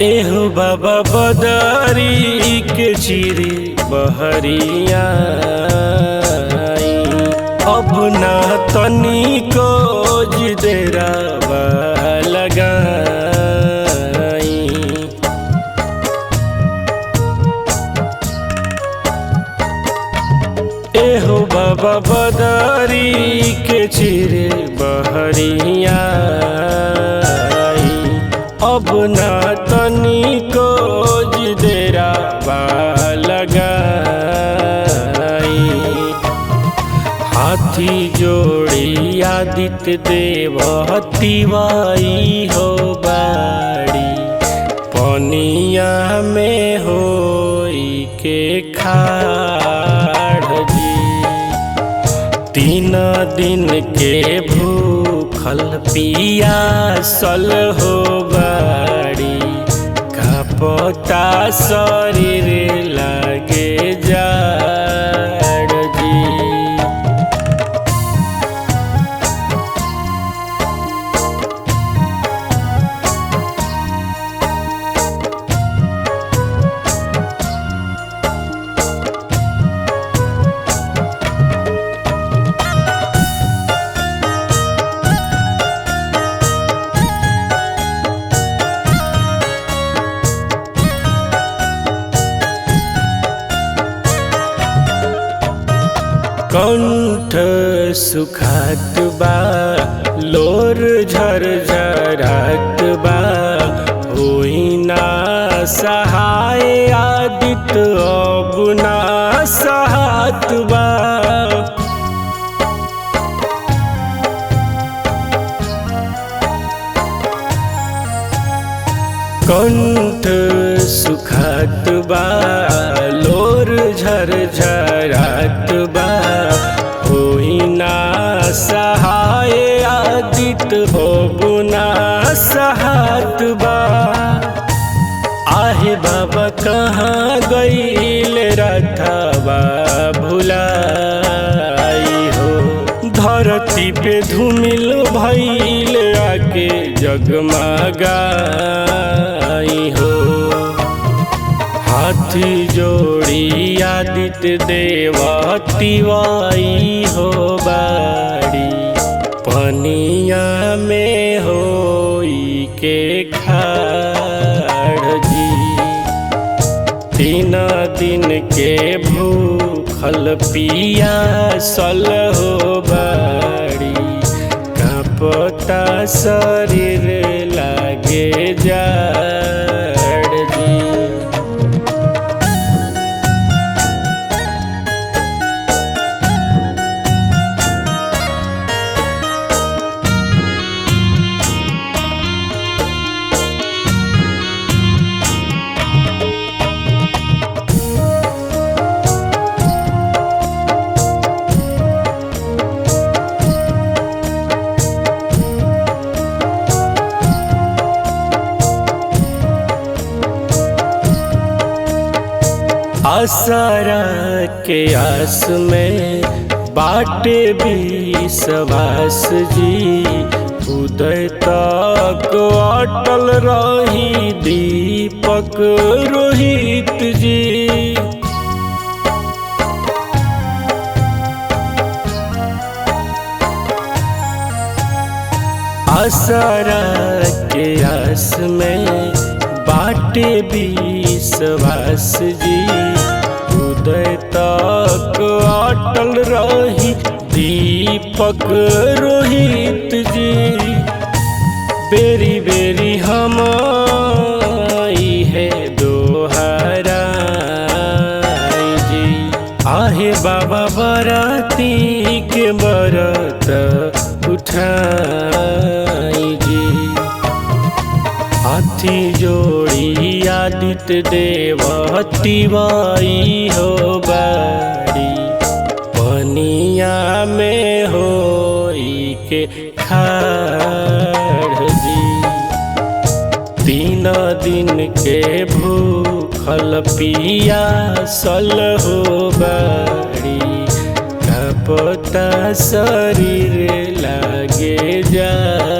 एहो बाबा बदरी के चिरे बहरिया अब ना तनिको जिदेरावा लगाई। एहो बाबा बदरी के चिरे बहरिया अब ना तनिको जिदेरावा लगाई। हाथी जोड़ी आदित्य देव तिवाई हो बाड़ी पनिया में होई के खाड़ जी। 3 दिन के भूखल पियासल हो बाड़ी कांपता शरीर लागे जाड़ जी। कंठ सुखात बा लोर झरझरात बा होई ना सहाय आदित्य अब ना सहात बा। कंठ सुखात बा लोर झरझरात बा होई ना सहाय आदित्य होब ना सहात बा। आहे बाबा कहाँ गईल रथवा भुलाई हो धरती पे धूमिल भइल आके जगमगाई हो। हाथी जोड़ी आदित्य देव तिवाई हो बाड़ी पनिया में होई के खाड़ जी। 3 दिन के भूखल पियासल हो बाड़ी कांपता शरीर लागे जाड़ जी। आसरा के आस में बाटे विश्वास जी उदय तक अटल रही दीपक रोहित जी। आसरा के आस में बाटे विश्वास जी उदय तक अटल रही दीपक रोहित जी। बेरी बेरी हम आई है दोहराई जी। आहे बाबा बराती के बरत उठाई जी। हाथी जोड़ी आदित्य देव तिवाई हो बाड़ी पनिया में होई के खाड़ जी। 3 दिन के भूखल पियासल हो बाड़ी कांपता शरीर लागे जाड़।